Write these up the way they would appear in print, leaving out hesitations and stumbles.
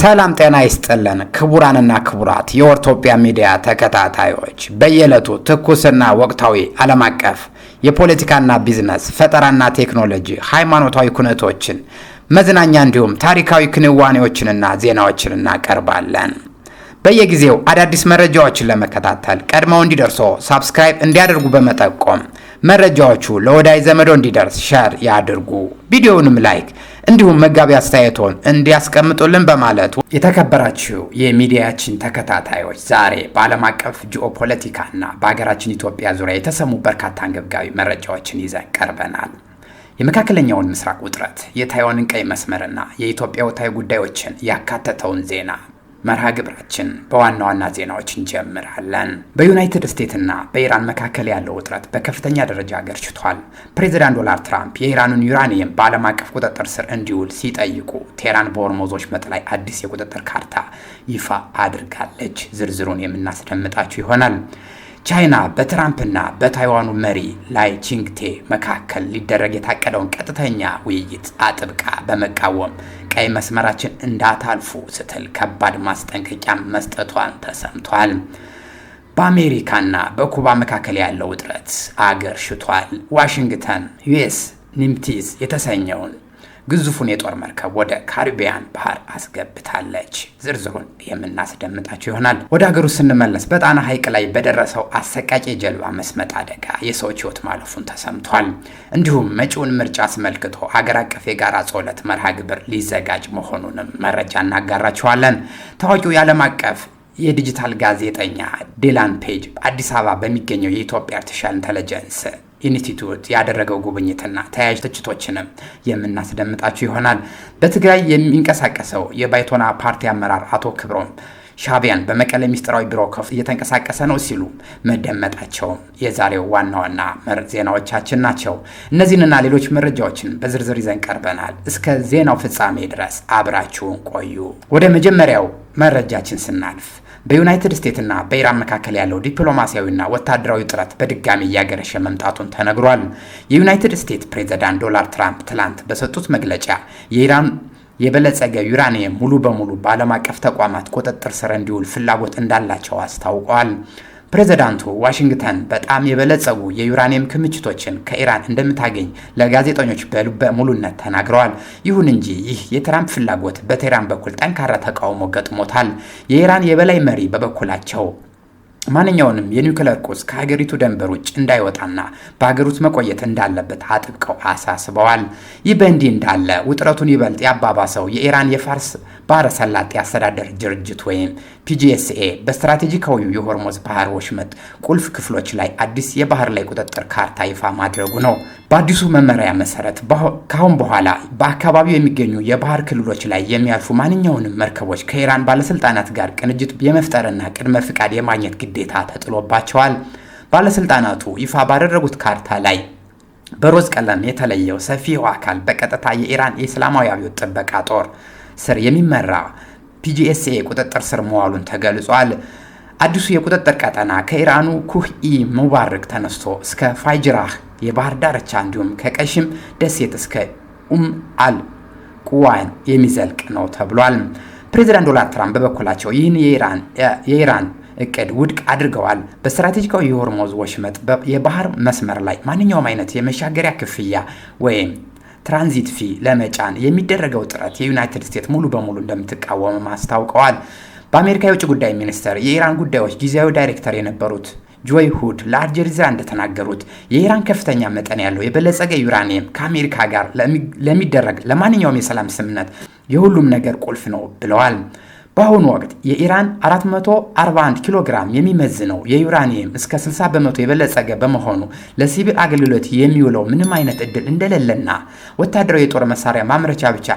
ሰላም ጤና ይስጥልን ክቡራንና ክቡራት የኦርቶፒያ ሚዲያ ተከታታዮች፣ በየዕለቱ ትኩስና ወቅታዊ ዓለም አቀፍ የፖለቲካና ቢዝነስ ፈጠራና ቴክኖሎጂ፣ ሃይማኖታዊ ኩነቶችን፣ መዝናኛ እንዲሁም ታሪካዊ ክንዋኔዎችንና ዜናዎችን እናቀርባለን። በየጊዜው አዳዲስ መረጃዎችን ለመከታተል ቀድመው እንዲደርሶ ሳብስክራይብ እንዲያደርጉ በመጠቆም መረጃዎቹ ለወዳጅ ዘመዶ እንዲደርስ ሼር ያድርጉ። ቪዲዮውንም ላይክ እንዲሁም መጋቢ አስተያየቶን እንዲያስቀምጡልን በማለት የተከበራችሁ የሚዲያችን ተከታታዮች፣ ዛሬ በዓለም አቀፍ ጂኦፖለቲካና በሀገራችን ኢትዮጵያ ዙሪያ የተሰሙ በርካታ አንገብጋቢ መረጃዎችን ይዘን ቀርበናል። የመካከለኛውን ምስራቅ ውጥረት፣ የታይዋንን ቀይ መስመርና የኢትዮጵያ ወቅታዊ ጉዳዮችን ያካተተውን ዜና መርሃ ግብራችን በዋና ዋና ዜናዎች እንጀምራለን። በዩናይትድ ስቴትስና በኢራን መካከል ያለው ውጥረት በከፍተኛ ደረጃ ገርችቷል። ፕሬዚዳንት ዶናልድ ትራምፕ የኢራኑን ዩራኒየም በዓለም አቀፍ ቁጥጥር ስር እንዲውል ሲጠይቁ፣ ቴህራን በሆርሙዝ ወሽመጥ ላይ አዲስ የቁጥጥር ካርታ ይፋ አድርጋለች። ዝርዝሩን የምናስደምጣችሁ ይሆናል። ቻይና በትራምፕና በታይዋኑ መሪ ላይ ቺንግቴ መካከል ሊደረግ የታቀደውን ቀጥተኛ ውይይት አጥብቃ በመቃወም ቀይ መስመራችን እንዳታልፉ ስትል ከባድ ማስጠንቀቂያ መስጠቷን ተሰምቷል። በአሜሪካና በኩባ መካከል ያለው ውጥረት አገርሽቷል። ዋሽንግተን ዩኤስ ኒምቲዝ የተሰኘውን ግዙፉን የጦር መርከብ ወደ ካሪቢያን ባህር አስገብታለች። ዝርዝሩን የምናስደምጣቸው ይሆናል። ወደ ሀገሩ ስንመለስ በጣና ሐይቅ ላይ በደረሰው አሰቃቂ የጀልባ መስመጥ አደጋ የሰዎች ሕይወት ማለፉን ተሰምቷል። እንዲሁም መጪውን ምርጫ አስመልክቶ ሀገር አቀፍ የጋራ ጸሎት መርሃ ግብር ሊዘጋጅ መሆኑንም መረጃ እናጋራችኋለን። ታዋቂው የዓለም አቀፍ የዲጂታል ጋዜጠኛ ዲላን ፔጅ አዲስ አበባ በሚገኘው የኢትዮጵያ አርቲፊሻል ኢንተለጀንስ ኢንስቲትዩት ያደረገው ጉብኝትና ተያያዥ ትችቶችንም የምናስደምጣችሁ ይሆናል። በትግራይ የሚንቀሳቀሰው የባይቶና ፓርቲ አመራር አቶ ክብሮም ሻዕቢያን በመቀሌ ሚስጥራዊ ቢሮ ከፍቶ እየተንቀሳቀሰ ነው ሲሉ መደመጣቸው የዛሬው ዋና ዋና ዜናዎቻችን ናቸው። እነዚህንና ሌሎች መረጃዎችን በዝርዝር ይዘን ቀርበናል። እስከ ዜናው ፍጻሜ ድረስ አብራችሁን ቆዩ። ወደ መጀመሪያው መረጃችን ስናልፍ በዩናይትድ ስቴትስና በኢራን መካከል ያለው ዲፕሎማሲያዊና ወታደራዊ ውጥረት በድጋሚ እያገረሸ መምጣቱን ተነግሯል። የዩናይትድ ስቴትስ ፕሬዝዳንት ዶናልድ ትራምፕ ትላንት በሰጡት መግለጫ የኢራን የበለጸገ ዩራኒየም ሙሉ በሙሉ በዓለም አቀፍ ተቋማት ቁጥጥር ስር እንዲውል ፍላጎት እንዳላቸው አስታውቀዋል። ፕሬዝዳንቱ ዋሽንግተን በጣም የበለጸጉ የዩራኒየም ክምችቶችን ከኢራን እንደምታገኝ ለጋዜጠኞች በልበ ሙሉነት ተናግረዋል። ይሁን እንጂ ይህ የትራምፕ ፍላጎት በቴህራን በኩል ጠንካራ ተቃውሞ ገጥሞታል። የኢራን የበላይ መሪ በበኩላቸው ማንኛውንም የኒውክሌር ቁስ ከሀገሪቱ ድንበር ውጭ እንዳይወጣና በሀገር ውስጥ መቆየት እንዳለበት አጥብቀው አሳስበዋል። ይህ በእንዲህ እንዳለ ውጥረቱን ይበልጥ ያባባሰው የኢራን የፋርስ ባህረ ሰላጤ አስተዳደር ድርጅት ወይም ፒጂኤስኤ በስትራቴጂካዊው የሆርሙዝ ባህር ወሽመጥ ቁልፍ ክፍሎች ላይ አዲስ የባህር ላይ ቁጥጥር ካርታ ይፋ ማድረጉ ነው። በአዲሱ መመሪያ መሰረት ካሁን በኋላ በአካባቢው የሚገኙ የባህር ክልሎች ላይ የሚያልፉ ማንኛውንም መርከቦች ከኢራን ባለስልጣናት ጋር ቅንጅት የመፍጠርና ቅድመ ፍቃድ የማግኘት ግዴታ ተጥሎባቸዋል። ባለስልጣናቱ ይፋ ባደረጉት ካርታ ላይ በሮዝ ቀለም የተለየው ሰፊው አካል በቀጥታ የኢራን የእስላማዊ አብዮት ጥበቃ ጦር ስር የሚመራ ፒጂኤስኤ ቁጥጥር ስር መዋሉን ተገልጿል። አዲሱ የቁጥጥር ቀጠና ከኢራኑ ኩህ-ኢ ሙባረክ ተነስቶ እስከ ፋይጅራህ የባህር ዳርቻ እንዲሁም ከቀሽም ደሴት እስከ አል ቁዋን የሚዘልቅ ነው ተብሏል። ፕሬዚዳንት ዶናልድ ትራምፕ በበኩላቸው ይህን የኢራን እቅድ ውድቅ አድርገዋል። በስትራቴጂካዊ የሆርሙዝ ወሽመጥ የባህር መስመር ላይ ማንኛውም አይነት የመሻገሪያ ክፍያ ወይም ትራንዚት ፊ ለመጫን የሚደረገው ጥረት የዩናይትድ ስቴትስ ሙሉ በሙሉ እንደምትቃወም አስታውቀዋል። በአሜሪካ የውጭ ጉዳይ ሚኒስቴር የኢራን ጉዳዮች ጊዜያዊ ዳይሬክተር የነበሩት ጆይ ሁድ ለአልጀዚራ እንደተናገሩት የኢራን ከፍተኛ መጠን ያለው የበለጸገ ዩራኒየም ከአሜሪካ ጋር ለሚደረግ ለማንኛውም የሰላም ስምምነት የሁሉም ነገር ቁልፍ ነው ብለዋል። በአሁኑ ወቅት የኢራን 441 ኪሎ ግራም የሚመዝነው የዩራኒየም እስከ 60 በመቶ የበለጸገ በመሆኑ ለሲቪል አገልግሎት የሚውለው ምንም አይነት እድል እንደሌለና ወታደራዊ የጦር መሳሪያ ማምረቻ ብቻ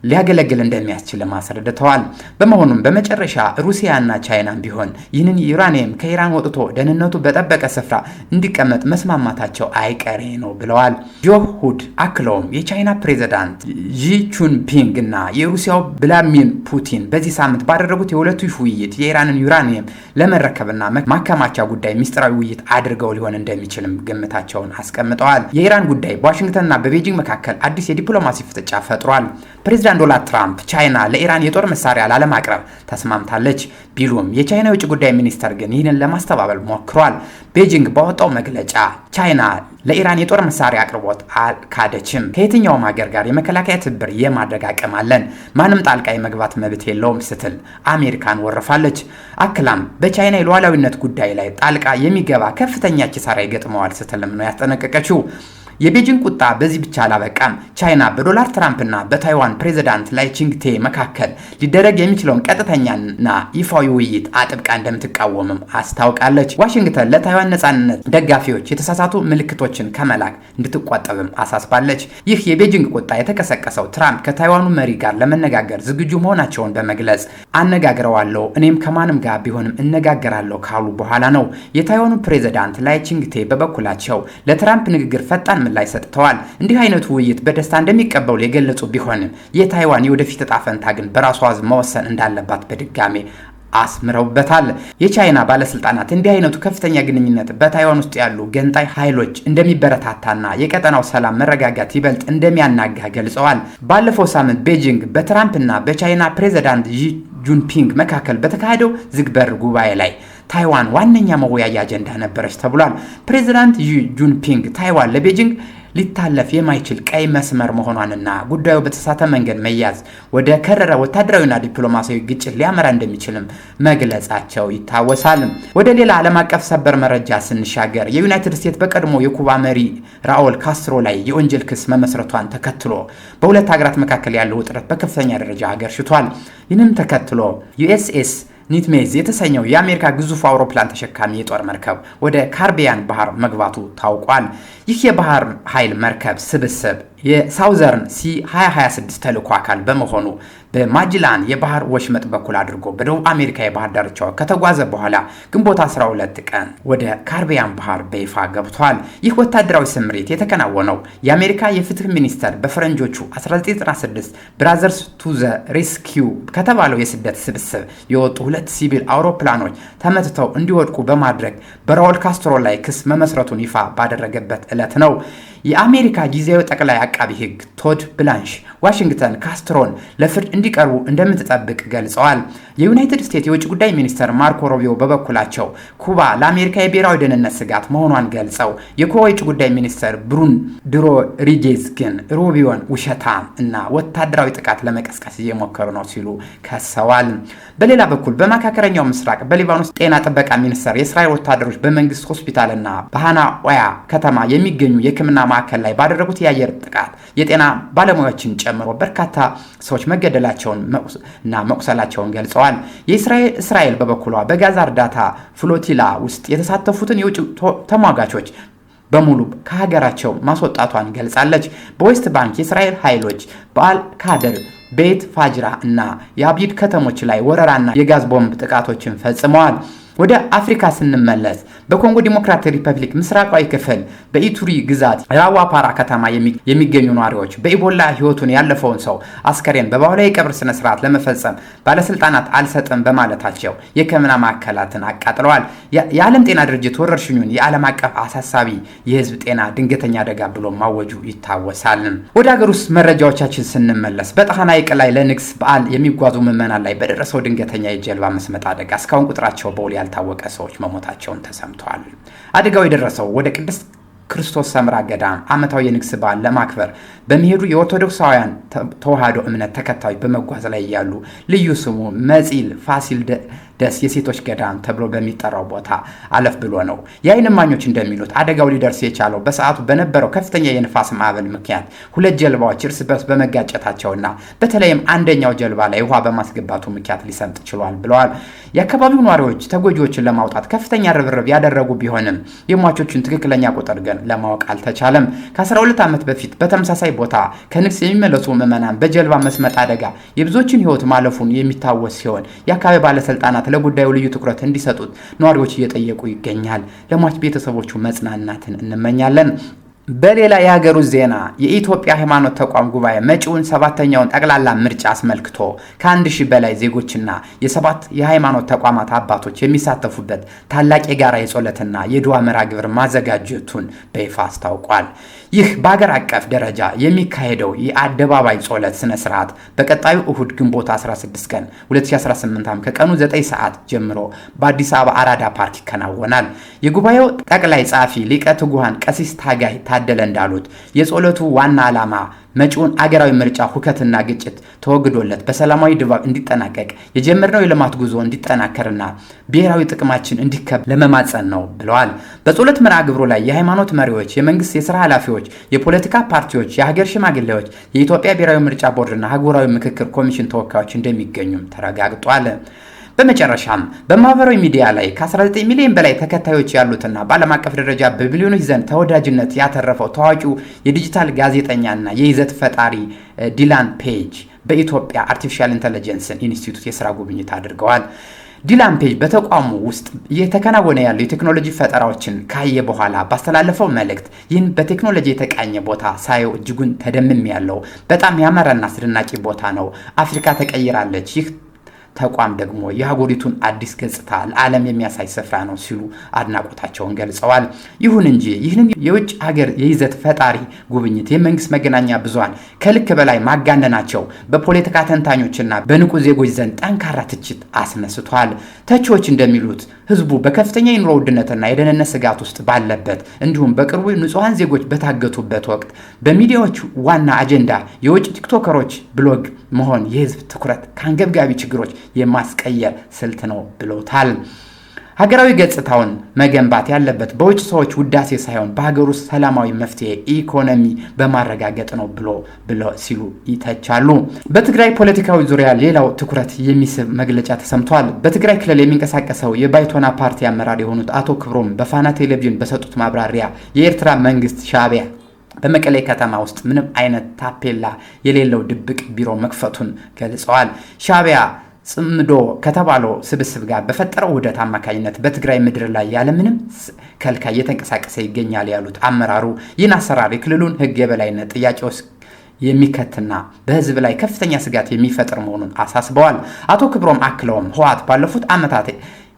ሊያገለግል እንደሚያስችል አስረድተዋል። በመሆኑም በመጨረሻ ሩሲያና ቻይናም ቢሆን ይህንን ዩራኒየም ከኢራን ወጥቶ ደህንነቱ በጠበቀ ስፍራ እንዲቀመጥ መስማማታቸው አይቀሬ ነው ብለዋል። ጆ ሁድ አክለውም የቻይና ፕሬዝዳንት ዢ ቹንፒንግ እና የሩሲያው ቭላድሚር ፑቲን በዚህ ሳምንት ባደረጉት የሁለትዮሽ ውይይት የኢራንን ዩራኒየም ለመረከብና ማከማቻ ጉዳይ ሚስጥራዊ ውይይት አድርገው ሊሆን እንደሚችልም ግምታቸውን አስቀምጠዋል። የኢራን ጉዳይ በዋሽንግተንና በቤጂንግ መካከል አዲስ የዲፕሎማሲ ፍጥጫ ፈጥሯል። ፕሬዝዳንት ፕሬዚዳንት ዶናልድ ትራምፕ ቻይና ለኢራን የጦር መሳሪያ ላለማቅረብ ተስማምታለች ቢሉም የቻይና የውጭ ጉዳይ ሚኒስተር ግን ይህንን ለማስተባበል ሞክሯል። ቤጂንግ ባወጣው መግለጫ ቻይና ለኢራን የጦር መሳሪያ አቅርቦት አልካደችም፣ ከየትኛውም ሀገር ጋር የመከላከያ ትብብር የማድረግ አቅም አለን፣ ማንም ጣልቃ የመግባት መብት የለውም ስትል አሜሪካን ወርፋለች። አክላም በቻይና የሉዓላዊነት ጉዳይ ላይ ጣልቃ የሚገባ ከፍተኛ ኪሳራ ይገጥመዋል ስትልም ነው ያስጠነቀቀችው። የቤጂንግ ቁጣ በዚህ ብቻ አላበቃም። ቻይና በዶናልድ ትራምፕና በታይዋን ፕሬዚዳንት ላይ ቺንግቴ መካከል ሊደረግ የሚችለውን ቀጥተኛና ይፋዊ ውይይት አጥብቃ እንደምትቃወምም አስታውቃለች። ዋሽንግተን ለታይዋን ነጻነት ደጋፊዎች የተሳሳቱ ምልክቶችን ከመላክ እንድትቆጠብም አሳስባለች። ይህ የቤጂንግ ቁጣ የተቀሰቀሰው ትራምፕ ከታይዋኑ መሪ ጋር ለመነጋገር ዝግጁ መሆናቸውን በመግለጽ አነጋግረዋለሁ፣ እኔም ከማንም ጋር ቢሆንም እነጋገራለሁ ካሉ በኋላ ነው። የታይዋኑ ፕሬዚዳንት ላይ ቺንግቴ በበኩላቸው ለትራምፕ ንግግር ፈጣን ምላሽ ሰጥተዋል። እንዲህ አይነቱ ውይይት በደስታ እንደሚቀበሉ የገለጹ ቢሆንም የታይዋን የወደፊት ዕጣ ፈንታ ግን በራሷ መወሰን እንዳለባት በድጋሜ አስምረውበታል። የቻይና ባለስልጣናት እንዲህ አይነቱ ከፍተኛ ግንኙነት በታይዋን ውስጥ ያሉ ገንጣይ ኃይሎች እንደሚበረታታና የቀጠናው ሰላም መረጋጋት ይበልጥ እንደሚያናጋ ገልጸዋል። ባለፈው ሳምንት ቤጂንግ በትራምፕና በቻይና ፕሬዚዳንት ዢ ጂንፒንግ መካከል በተካሄደው ዝግ በር ጉባኤ ላይ ታይዋን ዋነኛ መወያያ አጀንዳ ነበረች ተብሏል። ፕሬዚዳንት ዢ ጂንፒንግ ታይዋን ለቤጂንግ ሊታለፍ የማይችል ቀይ መስመር መሆኗንና ጉዳዩ በተሳተ መንገድ መያዝ ወደ ከረረ ወታደራዊና ዲፕሎማሲያዊ ግጭት ሊያመራ እንደሚችልም መግለጻቸው ይታወሳል። ወደ ሌላ ዓለም አቀፍ ሰበር መረጃ ስንሻገር የዩናይትድ ስቴትስ በቀድሞ የኩባ መሪ ራኡል ካስትሮ ላይ የወንጀል ክስ መመስረቷን ተከትሎ በሁለት ሀገራት መካከል ያለው ውጥረት በከፍተኛ ደረጃ አገርሽቷል። ይህንን ተከትሎ ዩኤስኤስ ኒትሜዝ የተሰኘው የአሜሪካ ግዙፍ አውሮፕላን ተሸካሚ የጦር መርከብ ወደ ካሪቢያን ባህር መግባቱ ታውቋል። ይህ የባህር ኃይል መርከብ ስብስብ የሳውዘርን ሲ 2026 ተልዕኮ አካል በመሆኑ በማጅላን የባህር ወሽመጥ በኩል አድርጎ በደቡብ አሜሪካ የባህር ዳርቻው ከተጓዘ በኋላ ግንቦት 12 ቀን ወደ ካሪቢያን ባህር በይፋ ገብቷል። ይህ ወታደራዊ ስምሪት የተከናወነው የአሜሪካ የፍትህ ሚኒስተር በፈረንጆቹ 1996 ብራዘርስ ቱ ዘ ሬስኪው ከተባለው የስደት ስብስብ የወጡ ሁለት ሲቪል አውሮፕላኖች ተመትተው እንዲወድቁ በማድረግ በራኡል ካስትሮ ላይ ክስ መመስረቱን ይፋ ባደረገበት ዕለት ነው። የአሜሪካ ጊዜያዊ ጠቅላይ አቃቢ ሕግ ቶድ ብላንሽ ዋሽንግተን ካስትሮን ለፍርድ እንዲቀርቡ እንደምትጠብቅ ገልጸዋል። የዩናይትድ ስቴትስ የውጭ ጉዳይ ሚኒስተር ማርኮ ሩቢዮ በበኩላቸው ኩባ ለአሜሪካ የብሔራዊ ደህንነት ስጋት መሆኗን ገልጸው የኩባ የውጭ ጉዳይ ሚኒስተር ብሩን ድሮሪጌዝ ግን ሩቢዮን ውሸታም እና ወታደራዊ ጥቃት ለመቀስቀስ እየሞከሩ ነው ሲሉ ከሰዋል። በሌላ በኩል በመካከለኛው ምስራቅ በሊባኖስ ጤና ጥበቃ ሚኒስተር የእስራኤል ወታደሮች በመንግስት ሆስፒታልና በሃናኦያ ከተማ የሚገኙ የሕክምና ማዕከል ላይ ባደረጉት የአየር ጥቃት የጤና ባለሙያዎችን ጨምሮ በርካታ ሰዎች መገደላቸውን እና መቁሰላቸውን ገልጸዋል። እስራኤል በበኩሏ በጋዛ እርዳታ ፍሎቲላ ውስጥ የተሳተፉትን የውጭ ተሟጋቾች በሙሉ ከሀገራቸው ማስወጣቷን ገልጻለች። በዌስት ባንክ የእስራኤል ኃይሎች በአልካደር ቤት ፋጅራ እና የአብዲድ ከተሞች ላይ ወረራና የጋዝ ቦምብ ጥቃቶችን ፈጽመዋል። ወደ አፍሪካ ስንመለስ በኮንጎ ዲሞክራቲክ ሪፐብሊክ ምስራቃዊ ክፍል በኢቱሪ ግዛት ራዋፓራ ከተማ የሚገኙ ነዋሪዎች በኢቦላ ህይወቱን ያለፈውን ሰው አስከሬን በባህላዊ የቀብር ስነ ስርዓት ለመፈጸም ባለስልጣናት አልሰጥም በማለታቸው የሕክምና ማዕከላትን አቃጥለዋል። የዓለም ጤና ድርጅት ወረርሽኙን የዓለም አቀፍ አሳሳቢ የህዝብ ጤና ድንገተኛ አደጋ ብሎ ማወጁ ይታወሳል። ወደ ሀገር ውስጥ መረጃዎቻችን ስንመለስ በጣና ሐይቅ ላይ ለንግስ በዓል የሚጓዙ ምዕመናን ላይ በደረሰው ድንገተኛ የጀልባ መስመጥ አደጋ እስካሁን ቁጥራቸው በውል ያልታወቀ ሰዎች መሞታቸውን ተሰምተዋል። አደጋው የደረሰው ወደ ቅድስት ክርስቶስ ሰምራ ገዳም ዓመታዊ የንግስ በዓል ለማክበር በሚሄዱ የኦርቶዶክሳውያን ተዋሕዶ እምነት ተከታዮች በመጓዝ ላይ ያሉ ልዩ ስሙ መጺል ፋሲል ደስ የሴቶች ገዳም ተብሎ በሚጠራው ቦታ አለፍ ብሎ ነው። የዓይን እማኞች እንደሚሉት አደጋው ሊደርስ የቻለው በሰዓቱ በነበረው ከፍተኛ የንፋስ ማዕበል ምክንያት ሁለት ጀልባዎች እርስ በርስ በመጋጨታቸውና በተለይም አንደኛው ጀልባ ላይ ውሃ በማስገባቱ ምክንያት ሊሰምጥ ችሏል ብለዋል። የአካባቢው ነዋሪዎች ተጎጂዎችን ለማውጣት ከፍተኛ ርብርብ ያደረጉ ቢሆንም የሟቾችን ትክክለኛ ቁጥር ግን ለማወቅ አልተቻለም። ከ12 ዓመት በፊት በተመሳሳይ ቦታ ከንግስ የሚመለሱ ምዕመናን በጀልባ መስመጥ አደጋ የብዙዎችን ሕይወት ማለፉን የሚታወስ ሲሆን የአካባቢ ባለስልጣናት ለጉዳዩ ልዩ ትኩረት እንዲሰጡት ነዋሪዎች እየጠየቁ ይገኛል። ለሟች ቤተሰቦቹ መጽናናትን እንመኛለን። በሌላ የሀገሩ ዜና የኢትዮጵያ ሃይማኖት ተቋም ጉባኤ መጪውን 7ኛውን ጠቅላላ ምርጫ አስመልክቶ ከ1000 በላይ ዜጎችና የ7 የሃይማኖት ተቋማት አባቶች የሚሳተፉበት ታላቅ የጋራ የጸሎትና የዱዓ መርሃ ግብር ማዘጋጀቱን በይፋ አስታውቋል። ይህ በአገር አቀፍ ደረጃ የሚካሄደው የአደባባይ ጸሎት ስነ ስርዓት በቀጣዩ እሁድ ግንቦት 16 ቀን 2018 ዓ.ም ከቀኑ 9 ሰዓት ጀምሮ በአዲስ አበባ አራዳ ፓርክ ይከናወናል። የጉባኤው ጠቅላይ ጸሐፊ ሊቀ ትጉሃን ቀሲስ ታጋይ ታደለ እንዳሉት የጸሎቱ ዋና ዓላማ መጪውን አገራዊ ምርጫ ሁከትና ግጭት ተወግዶለት በሰላማዊ ድባብ እንዲጠናቀቅ የጀመርነው የልማት ጉዞ እንዲጠናከርና ብሔራዊ ጥቅማችን እንዲከበር ለመማጸን ነው ብለዋል። በጸሎት መርሃ ግብሩ ላይ የሃይማኖት መሪዎች፣ የመንግስት የሥራ ኃላፊዎች፣ የፖለቲካ ፓርቲዎች፣ የሀገር ሽማግሌዎች፣ የኢትዮጵያ ብሔራዊ ምርጫ ቦርድና ሀገራዊ ምክክር ኮሚሽን ተወካዮች እንደሚገኙም ተረጋግጧል። በመጨረሻም በማህበራዊ ሚዲያ ላይ ከ19 ሚሊዮን በላይ ተከታዮች ያሉትና በዓለም አቀፍ ደረጃ በቢሊዮኖች ዘንድ ተወዳጅነት ያተረፈው ታዋቂው የዲጂታል ጋዜጠኛና የይዘት ፈጣሪ ዲላን ፔጅ በኢትዮጵያ አርቲፊሻል ኢንተለጀንስ ኢንስቲትዩት የሥራ ጉብኝት አድርገዋል። ዲላን ፔጅ በተቋሙ ውስጥ እየተከናወነ ያለው የቴክኖሎጂ ፈጠራዎችን ካየ በኋላ ባስተላለፈው መልእክት ይህን በቴክኖሎጂ የተቃኘ ቦታ ሳየው እጅጉን ተደምም ያለው በጣም ያመረና አስደናቂ ቦታ ነው። አፍሪካ ተቀይራለች። ይህ ተቋም ደግሞ የሀገሪቱን አዲስ ገጽታ ለዓለም የሚያሳይ ስፍራ ነው ሲሉ አድናቆታቸውን ገልጸዋል። ይሁን እንጂ ይህንን የውጭ ሀገር የይዘት ፈጣሪ ጉብኝት የመንግስት መገናኛ ብዙሃን ከልክ በላይ ማጋነናቸው በፖለቲካ ተንታኞችና በንቁ ዜጎች ዘንድ ጠንካራ ትችት አስነስቷል። ተቺዎች እንደሚሉት ህዝቡ በከፍተኛ የኑሮ ውድነትና የደህንነት ስጋት ውስጥ ባለበት እንዲሁም በቅርቡ ንጹሃን ዜጎች በታገቱበት ወቅት በሚዲያዎች ዋና አጀንዳ የውጭ ቲክቶከሮች ብሎግ መሆን የህዝብ ትኩረት ከአንገብጋቢ ችግሮች የማስቀየር ስልት ነው ብለውታል። ሀገራዊ ገጽታውን መገንባት ያለበት በውጭ ሰዎች ውዳሴ ሳይሆን በሀገር ውስጥ ሰላማዊ መፍትሄ ኢኮኖሚ በማረጋገጥ ነው ብሎ ሲሉ ይተቻሉ። በትግራይ ፖለቲካዊ ዙሪያ ሌላው ትኩረት የሚስብ መግለጫ ተሰምቷል። በትግራይ ክልል የሚንቀሳቀሰው የባይቶና ፓርቲ አመራር የሆኑት አቶ ክብሮም በፋና ቴሌቪዥን በሰጡት ማብራሪያ የኤርትራ መንግስት ሻዕቢያ በመቀሌ ከተማ ውስጥ ምንም አይነት ታፔላ የሌለው ድብቅ ቢሮ መክፈቱን ገልጸዋል። ሻዕቢያ ጽምዶ ከተባለው ስብስብ ጋር በፈጠረው ውህደት አማካኝነት በትግራይ ምድር ላይ ያለምንም ከልካይ እየተንቀሳቀሰ ይገኛል ያሉት አመራሩ ይህን አሰራር የክልሉን ህግ የበላይነት ጥያቄ ውስጥ የሚከትና በህዝብ ላይ ከፍተኛ ስጋት የሚፈጥር መሆኑን አሳስበዋል። አቶ ክብሮም አክለውም ህወሓት ባለፉት ዓመታት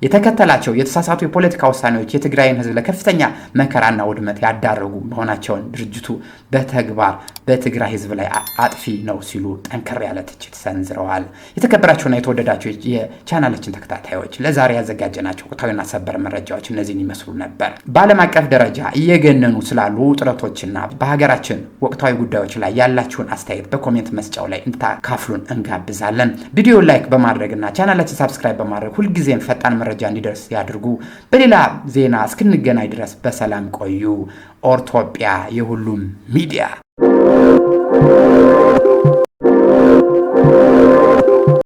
የተከተላቸው የተሳሳቱ የፖለቲካ ውሳኔዎች የትግራይን ህዝብ ለከፍተኛ መከራና ውድመት ያዳረጉ መሆናቸውን ድርጅቱ በተግባር በትግራይ ህዝብ ላይ አጥፊ ነው ሲሉ ጠንከር ያለ ትችት ሰንዝረዋል። የተከበራችሁና የተወደዳችሁ የቻናላችን ተከታታዮች ለዛሬ ያዘጋጀናቸው ወቅታዊና ሰበር መረጃዎች እነዚህን ይመስሉ ነበር። በዓለም አቀፍ ደረጃ እየገነኑ ስላሉ ውጥረቶችና በሀገራችን ወቅታዊ ጉዳዮች ላይ ያላችሁን አስተያየት በኮሜንት መስጫው ላይ እንድታካፍሉን እንጋብዛለን። ቪዲዮ ላይክ በማድረግና ቻናላችን ሰብስክራይብ በማድረግ ሁልጊዜም ፈጣን መረጃ እንዲደርስ ያድርጉ። በሌላ ዜና እስክንገናኝ ድረስ በሰላም ቆዩ። ኦርቶጵያ የሁሉም ሚዲያ